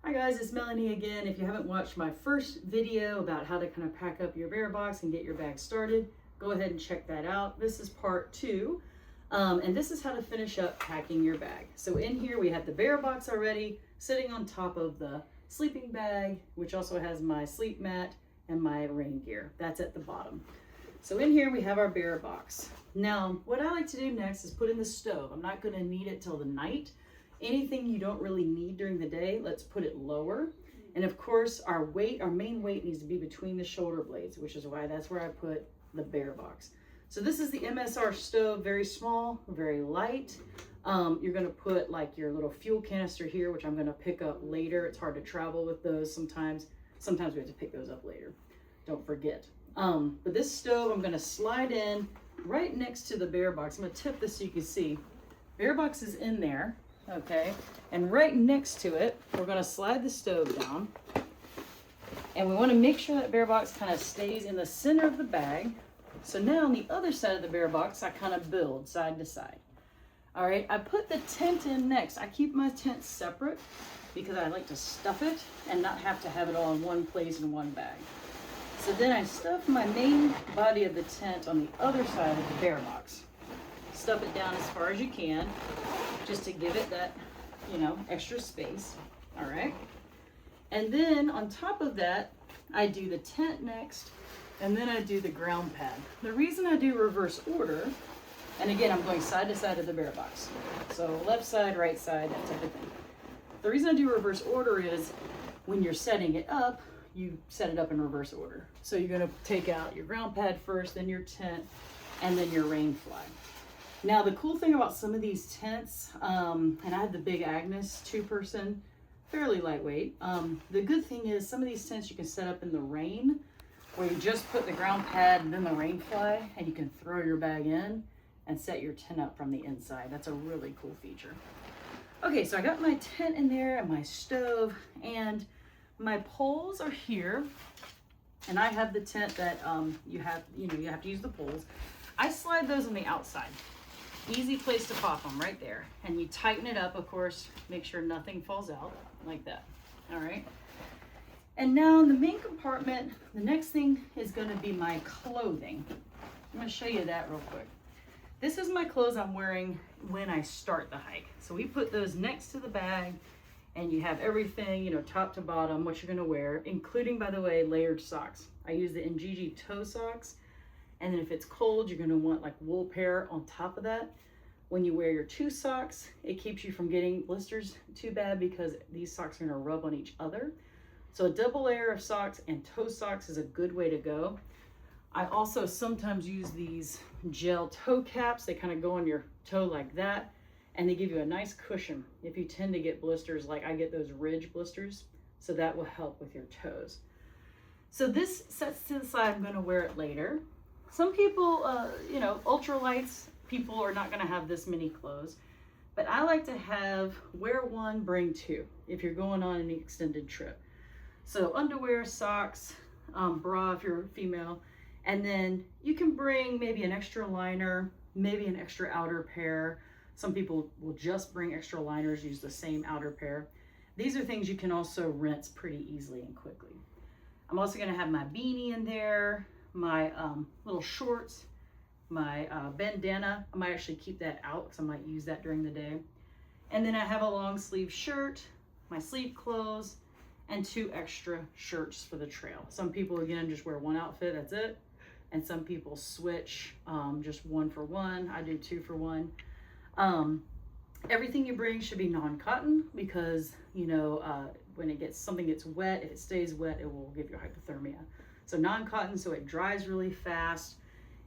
Hi guys, it's Melanie again. If you haven't watched my first video about how to kind of pack up your bear box and get your bag started, go ahead and check that out. This is part 2, and this is how to finish up packing your bag. So in here we have the bear box already sitting on top of the sleeping bag, which also has my sleep mat and my rain gear. That's at the bottom. So in here we have our bear box. Now what I like to do next is put in the stove. I'm not going to need it till the night. Anything you don't really need during the day, let's put it lower. And of course, our main weight needs to be between the shoulder blades, which is why that's where I put the bear box. So this is the MSR stove, very small, very light. You're gonna put like your little fuel canister here, which I'm gonna pick up later. It's hard to travel with those sometimes. Sometimes we have to pick those up later. Don't forget. But this stove, I'm gonna slide in right next to the bear box. I'm gonna tip this so you can see. Bear box is in there. Okay, and right next to it, we're going to slide the stove down, and we want to make sure that bear box kind of stays in the center of the bag. So now on the other side of the bear box, I kind of build side to side. All right, I put the tent in next. I keep my tent separate because I like to stuff it and not have to have it all in one place in one bag. So then I stuff my main body of the tent on the other side of the bear box. Stuff it down as far as you can, just to give it that, extra space. All right. And then on top of that, I do the tent next, and then I do the ground pad. The reason I do reverse order, and again, I'm going side to side of the bear box. So left side, right side, that type of thing. The reason I do reverse order is when you're setting it up, you set it up in reverse order. So you're gonna take out your ground pad first, then your tent, and then your rain fly. Now the cool thing about some of these tents, and I have the Big Agnes 2-person, fairly lightweight. The good thing is some of these tents you can set up in the rain, where you just put the ground pad and then the rain fly, and you can throw your bag in and set your tent up from the inside. That's a really cool feature. Okay, so I got my tent in there and my stove, and my poles are here, and I have the tent that you have to use the poles. I slide those on the outside. Easy place to pop them right there. And you tighten it up, of course, make sure nothing falls out like that. All right. And now in the main compartment, the next thing is going to be my clothing. I'm going to show you that real quick. This is my clothes I'm wearing when I start the hike. So we put those next to the bag, and you have everything, top to bottom, what you're going to wear, including, by the way, layered socks. I use the Injiji toe socks. And then if it's cold, you're going to want like wool pair on top of that. When you wear your 2 socks, it keeps you from getting blisters too bad because these socks are going to rub on each other. So a double layer of socks and toe socks is a good way to go. I also sometimes use these gel toe caps. They kind of go on your toe like that, and they give you a nice cushion if you tend to get blisters, like I get those ridge blisters. So that will help with your toes. So this sets to the side. I'm going to wear it later. Some people, ultralights people are not going to have this many clothes, but I like to wear 1, bring 2 if you're going on an extended trip. So underwear, socks, bra if you're female, and then you can bring maybe an extra liner, maybe an extra outer pair. Some people will just bring extra liners, use the same outer pair. These are things you can also rinse pretty easily and quickly. I'm also going to have my beanie in there, my little shorts, my bandana. I might actually keep that out because I might use that during the day. And then I have a long sleeve shirt, my sleep clothes, and 2 extra shirts for the trail. Some people, again, just wear 1 outfit, that's it. And some people switch, just 1 for 1. I do 2 for 1. Everything you bring should be non-cotton because, when something gets wet, if it stays wet, it will give you hypothermia. So non-cotton, so it dries really fast,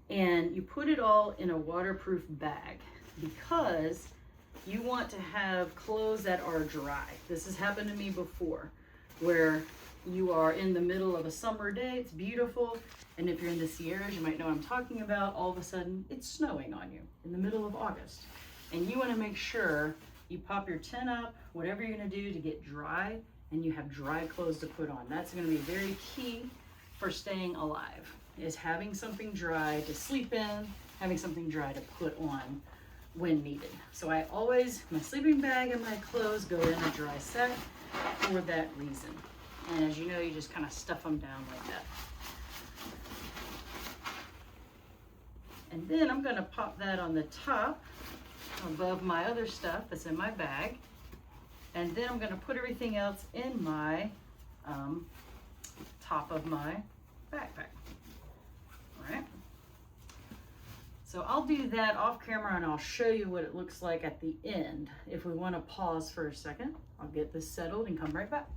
and you put it all in a waterproof bag because you want to have clothes that are dry. This has happened to me before, where you are in the middle of a summer day, it's beautiful, and if you're in the Sierras, you might know what I'm talking about, all of a sudden it's snowing on you in the middle of August. And you want to make sure you pop your tent up, whatever you're going to do to get dry, and you have dry clothes to put on. That's going to be very key for staying alive, is having something dry to sleep in, having something dry to put on. when needed. So I always, my sleeping bag and my clothes go in a dry set for that reason. And as you know, you just kind of stuff them down like that. And then I'm gonna pop that on the top above my other stuff that's in my bag. And then I'm gonna put everything else in my top of my backpack. All right. So I'll do that off camera and I'll show you what it looks like at the end. If we want to pause for a second, I'll get this settled and come right back.